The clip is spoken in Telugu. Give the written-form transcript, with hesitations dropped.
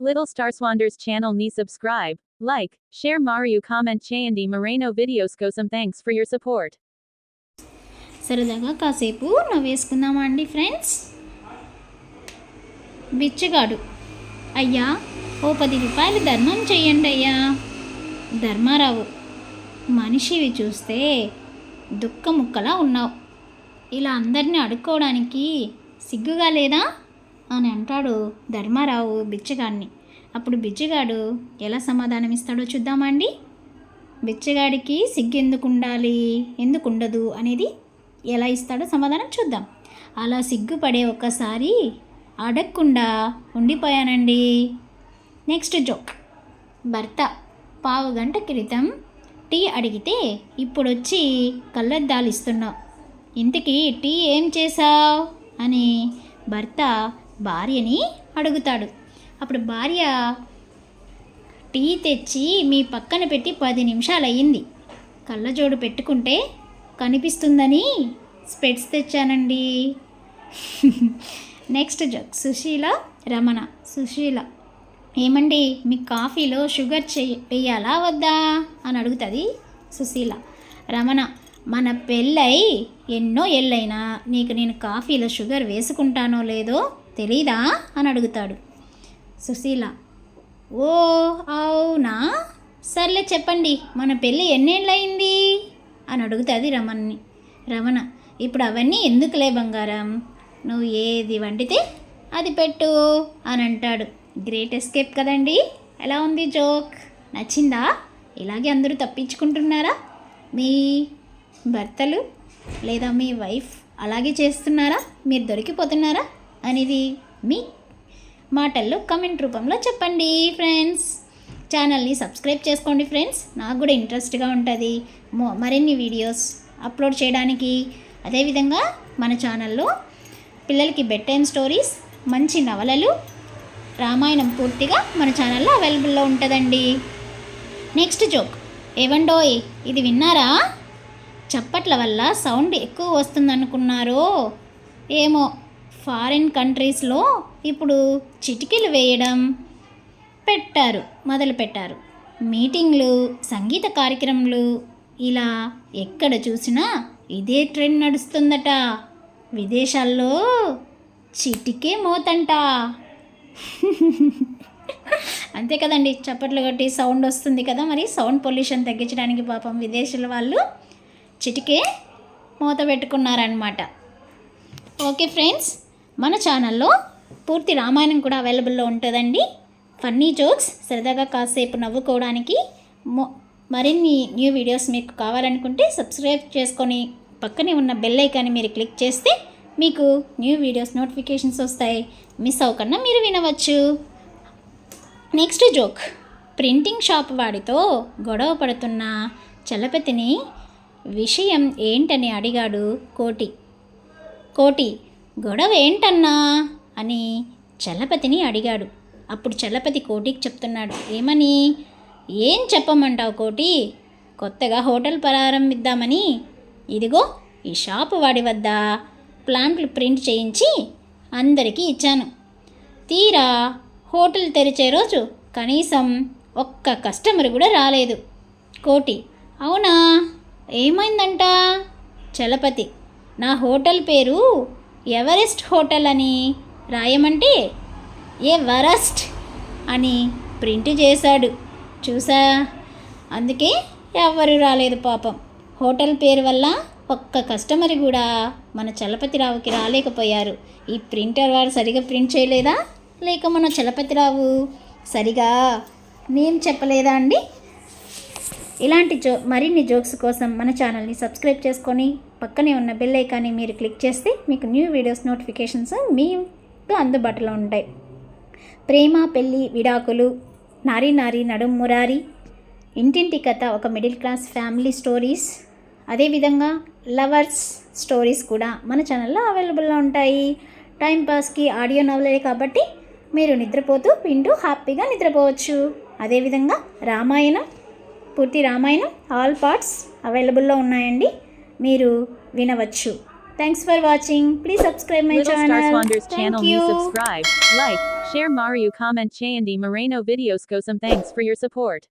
Little Starswanders ఛానల్ ని సబ్స్క్రైబ్, లైక్, షేర్ మరియు కామెంట్ చేయండి. మరెన్నో వీడియోస్ కోసం థ్యాంక్స్ ఫర్ యువర్ సపోర్ట్. సరదాగా కాసేపు నవ్వేసుకుందామా అండి ఫ్రెండ్స్. బిచ్చగాడు, అయ్యా ఓ 10 రూపాయలు ధర్మం చెయ్యండి అయ్యా. ధర్మారావు, మనిషివి చూస్తే దుఃఖముక్కలా ఉన్నావు, ఇలా అందరినీ అడుక్కోవడానికి సిగ్గుగా లేదా అని అంటాడు ధర్మారావు బిచ్చగాడిని. అప్పుడు బిచ్చగాడు ఎలా సమాధానం ఇస్తాడో చూద్దామండి. బిచ్చగాడికి సిగ్గు ఎందుకు ఉండాలి, ఎందుకు ఉండదు అనేది ఎలా ఇస్తాడో సమాధానం చూద్దాం. అలా సిగ్గుపడే ఒక్కసారి అడగకుండా ఉండిపోయానండి. Next joke. భర్త, పావు గంట క్రితం టీ అడిగితే ఇప్పుడు వచ్చి కళ్ళద్దాలు ఇస్తున్నావు, ఇంతకీ టీ ఏం చేసావు అని భర్త భార్యని అడుగుతాడు. అప్పుడు భార్య, టీ తెచ్చి మీ పక్కన పెట్టి 10 నిమిషాలు అయ్యింది, కళ్ళజోడు పెట్టుకుంటే కనిపిస్తుందని స్పెట్స్ తెచ్చానండి. Next joke. సుశీల రమణ. సుశీల, ఏమండి మీ కాఫీలో షుగర్ వేయాలా వద్దా అని అడుగుతుంది సుశీల. రమణ, మన పెళ్ళై ఎన్నో ఏళ్ళైనా నీకు నేను కాఫీలో షుగర్ వేసుకుంటానో లేదో తెలీదా అని అడుగుతాడు. సుశీల, ఓ అవునా, సర్లే చెప్పండి మన పెళ్ళి ఎన్నేళ్ళయింది అని అడుగుతుంది రమణ్ని. రమణ, ఇప్పుడు అవన్నీ ఎందుకులే బంగారం, నువ్వు ఏది వండితే అది పెట్టు అని అంటాడు. గ్రేట్ ఎస్కేప్ కదండి. ఎలా ఉంది జోక్, నచ్చిందా? ఇలాగే అందరూ తప్పించుకుంటున్నారా? మీ భర్తలు లేదా మీ వైఫ్ అలాగే చేస్తున్నారా, మీరు దొరికిపోతున్నారా అనేది మీ మాటల్లో కమెంట్ రూపంలో చెప్పండి ఫ్రెండ్స్. ఛానల్ని సబ్స్క్రైబ్ చేసుకోండి ఫ్రెండ్స్, నాకు కూడా ఇంట్రెస్ట్గా ఉంటుంది మరిన్ని వీడియోస్ అప్లోడ్ చేయడానికి. అదేవిధంగా మన ఛానల్లో పిల్లలకి బెడ్ టైమ్ స్టోరీస్, మంచి నవలలు, రామాయణం పూర్తిగా మన ఛానల్లో అవైలబుల్లో ఉంటుందండి. Next joke. ఏవండోయ్ ఇది విన్నారా, చప్పట్ల వల్ల సౌండ్ ఎక్కువ వస్తుందనుకున్నారో ఏమో, ఫారిన్ కంట్రీస్లో ఇప్పుడు చిటికెలు వేయడం మొదలుపెట్టారు. మీటింగ్లు, సంగీత కార్యక్రమాలు, ఇలా ఎక్కడ చూసినా ఇదే ట్రెండ్ నడుస్తుందట. విదేశాల్లో చిటికే మోతంట. అంతే కదండి, చప్పట్లు కొట్టి సౌండ్ వస్తుంది కదా, మరి సౌండ్ పొల్యూషన్ తగ్గించడానికి పాపం విదేశాల వాళ్ళు చిటికే మూత పెట్టుకున్నారనమాట. ఓకే ఫ్రెండ్స్, మన ఛానల్లో పూర్తి రామాయణం కూడా అవైలబుల్లో ఉంటుందండి. ఫన్నీ జోక్స్, సరదాగా కాసేపు నవ్వుకోవడానికి మరిన్ని న్యూ వీడియోస్ మీకు కావాలనుకుంటే సబ్స్క్రైబ్ చేసుకొని పక్కనే ఉన్న బెల్ ఐకాన్ని మీరు క్లిక్ చేస్తే మీకు న్యూ వీడియోస్ నోటిఫికేషన్స్ వస్తాయి, మిస్ అవ్వకుండా మీరు వినవచ్చు. Next joke. ప్రింటింగ్ షాప్ వాడితో గొడవ పడుతున్న చలపతిని విషయం ఏంటని అడిగాడు కోటి. కోటి, గొడవ ఏంటన్నా అని చలపతిని అడిగాడు. అప్పుడు చలపతి కోటికి చెప్తున్నాడు. ఏమని? ఏం చెప్పమంటావు కోటి, కొత్తగా హోటల్ ప్రారంభిద్దామని ఇదిగో ఈ షాపు వాడి వద్ద ప్లాంట్లు ప్రింట్ చేయించి అందరికీ ఇచ్చాను. తీరా హోటల్ తెరిచే రోజు కనీసం ఒక్క కస్టమర్ కూడా రాలేదు. కోటి, అవునా, ఏమైందంట? చలపతి, నా హోటల్ పేరు ఎవరెస్ట్ హోటల్ అని రాయమంటే ఎవరెస్ట్ అని ప్రింట్ చేశాడు చూసా, అందుకే ఎవరు రాలేదు పాపం. హోటల్ పేరు వల్ల ఒక్క కస్టమర్ కూడా మన చలపతిరావుకి రాలేకపోయారు. ఈ ప్రింటర్ వారు సరిగా ప్రింట్ చేయలేదా, లేక మన చలపతిరావు సరిగా నేమ్ చెప్పలేదా అండి? ఇలాంటి మరిన్ని జోక్స్ కోసం మన ఛానల్ని సబ్స్క్రైబ్ చేసుకొని పక్కనే ఉన్న బెల్ ఐకాన్ని మీరు క్లిక్ చేస్తే మీకు న్యూ వీడియోస్ నోటిఫికేషన్స్ మీకు అందుబాటులో ఉంటాయి. ప్రేమ, పెళ్ళి, విడాకులు, నారీ నారీ నడుం మురారి, ఇంటింటి కథ, ఒక మిడిల్ క్లాస్ ఫ్యామిలీ స్టోరీస్, అదేవిధంగా లవర్స్ స్టోరీస్ కూడా మన ఛానల్లో అవైలబుల్లో ఉంటాయి. టైంపాస్కి ఆడియో నవలే కాబట్టి మీరు నిద్రపోతూ వింటూ హ్యాపీగా నిద్రపోవచ్చు. అదేవిధంగా రామాయణం, పూర్తి రామాయణం ఆల్ పార్ట్స్ అవైలబుల్లో ఉన్నాయండి, మీరు వినవచ్చు. Thanks for watching. Please subscribe my channel. Little Starswanders channel ni subscribe, like, share Mario comment చేయండి Moreno videos కోసం thanks for your support.